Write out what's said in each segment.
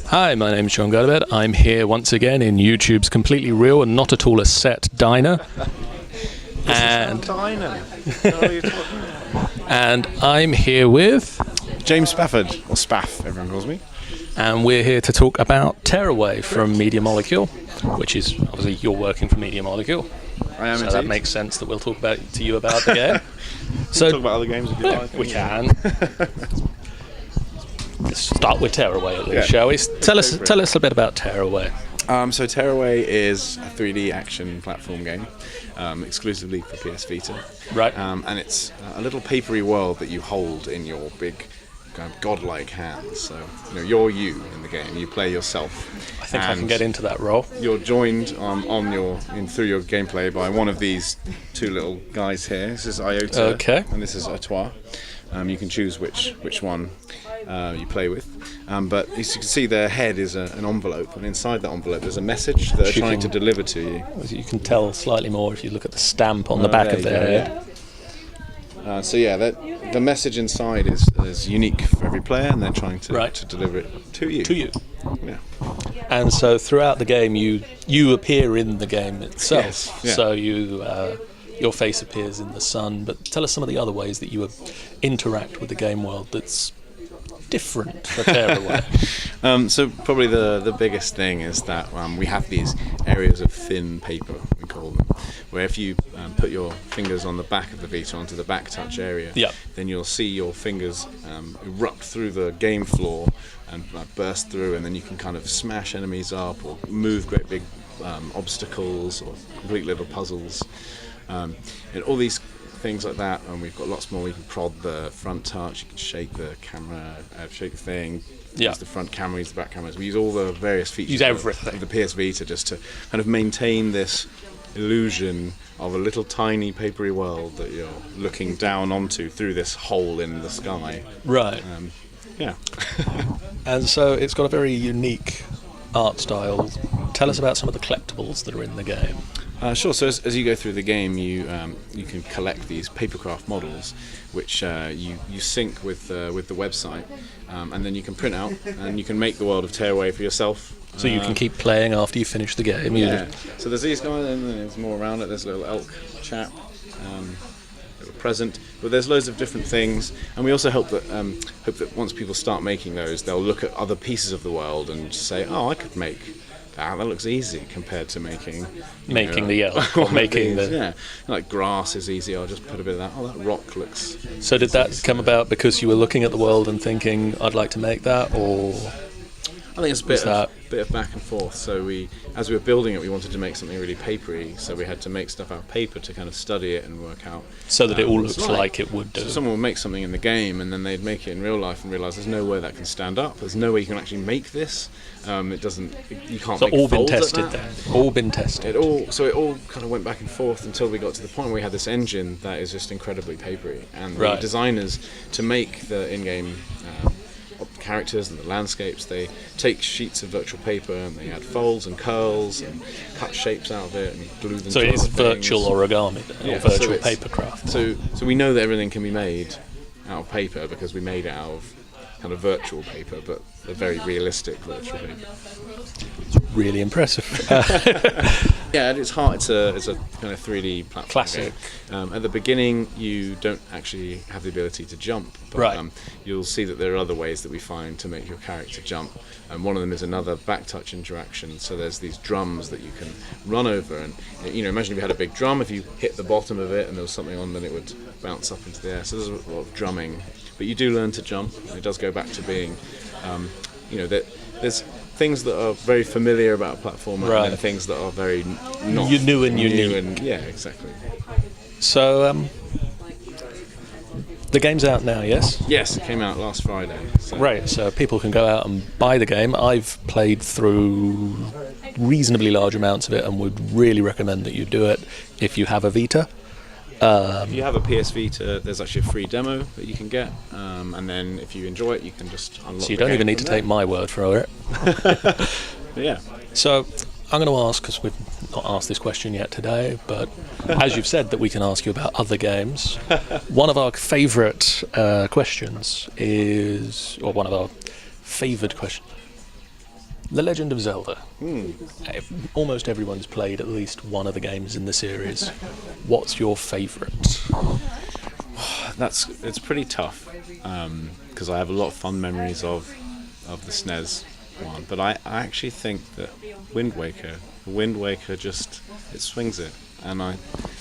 Hi, my name's John Gotobed. I'm here once again in YouTube's completely real and not at all a set diner. And Diner. and I'm here with James Spafford, or Spaff, everyone calls me. and we're here to talk about Tearaway from Media Molecule, which is obviously you're working for Media Molecule. I am So indeed. that makes sense that we'll talk about to you about the game. Talk about other games if you Yeah, like. we can. Let's start with Tearaway at least, Yeah. shall we? Tell us Go for it. tell us a bit about Tearaway. So Tearaway is a 3D action platform game, exclusively for PS Vita. Right. And it's a little papery world that you hold in your big, kind of godlike hands. So you're you in the game. You play yourself. I think I can get into that role. You're joined through your gameplay by one of these two little guys here. This is Iota, Okay. and this is Atois. You can choose which one you play with. But as you can see, their head is an envelope, and inside that envelope there's a message that they're You trying can- to deliver to you. As you can tell slightly more if you look at the stamp on the back of their head. The message inside is unique for every player, and they're trying to, Right. to deliver it to you. To you. Yeah. And so throughout the game, you appear in the game itself. Yes, yeah. So your face appears in the sun. But tell us some of the other ways that you interact with the game world that's different for Tearaway. So probably the biggest thing is that we have these areas of thin paper, we call them, where if you put your fingers on the back of the Vita onto the back touch area, Yep. then you'll see your fingers erupt through the game floor and burst through, and then you can kind of smash enemies up or move great big obstacles or complete little puzzles, and all these things like that. And we've got lots more. You can prod the front touch, you can shake the camera, shake the thing, Yeah. use the front camera, use the back cameras. We use all the various features Use everything. of the PS Vita just to kind of maintain this illusion of a little tiny papery world that you're looking down onto through this hole in the sky. Right. Yeah. And so it's got a very unique art style. Tell us about some of the collectibles that are in the game. Sure. So as you go through the game, you can collect these papercraft models, which you sync with the website, and then you can print out, and you can make the world of Tearaway for yourself. So you can keep playing after you finish the game. Yeah. So there's these guys, and then there's more around it. There's a little elk chap, little present. But there's loads of different things, and we also hope that once people start making those, they'll look at other pieces of the world and say, "Oh, I could make that. That looks easy compared to making the elk or one of making these." the... Yeah, like grass is easy. I'll just put a bit of that. Oh, that rock looks. So did that come about because you were looking at the world and thinking, I'd like to make that, or... I think it's a Was bit of back and forth. So as we were building it, we wanted to make something really papery. So we had to make stuff out of paper to kind of study it and work out. So that it all what looks it's like it would do. So someone would make something in the game, and then they'd make it in real life and realise there's no way that can stand up. There's no way you can actually make this. It doesn't. You can't. So make all been folds at tested that. then? All been tested. It all kind of went back and forth until we got to the point where we had this engine that is just incredibly papery, and Right. the designers, to make the in-game characters and the landscapes, they take sheets of virtual paper and they add folds and curls and cut shapes out of it and glue them So to it is other virtual things. origami then, Yeah, or so virtual it's- papercraft. So we know that everything can be made out of paper because we made it out of kind of virtual paper, but a very realistic virtual paper. Really impressive. Yeah, at its heart, it's a kind of 3D platform Classic. game. At the beginning, you don't actually have the ability to jump, but Right. You'll see that there are other ways that we find to make your character jump. And one of them is another back touch interaction. So there's these drums that you can run over, and imagine if you had a big drum. If you hit the bottom of it and there was something on, then it would bounce up into the air. So there's a lot of drumming, but you do learn to jump. And it does go back to being, that there's things that are very familiar about a platformer, Right. and then things that are very not New and unique. new and yeah, exactly. So the game's out now, yes? Yes, it came out last Friday. So. Right, so people can go out and buy the game. I've played through reasonably large amounts of it and would really recommend that you do it if you have a Vita. If you have a PS Vita, there's actually a free demo that you can get, and then if you enjoy it, you can just unlock. So you don't even need to take my word for it. But yeah. So I'm going to ask, because we've not asked this question yet today, but as you've said that we can ask you about other games, one of our favourite questions is, or one of our favoured questions. The Legend of Zelda. Almost everyone's played at least one of the games in the series. What's your favourite? It's pretty tough because I have a lot of fond memories of the SNES one, but I actually think that Wind Waker just it swings it, and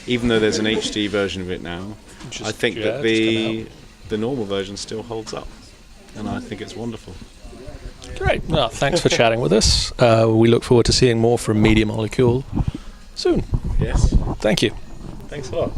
even though there's an HD version of it now, I think that the normal version still holds up, and I think it's wonderful. Great. Well, thanks for chatting with us. We look forward to seeing more from Media Molecule soon. Yes. Thank you. Thanks a lot.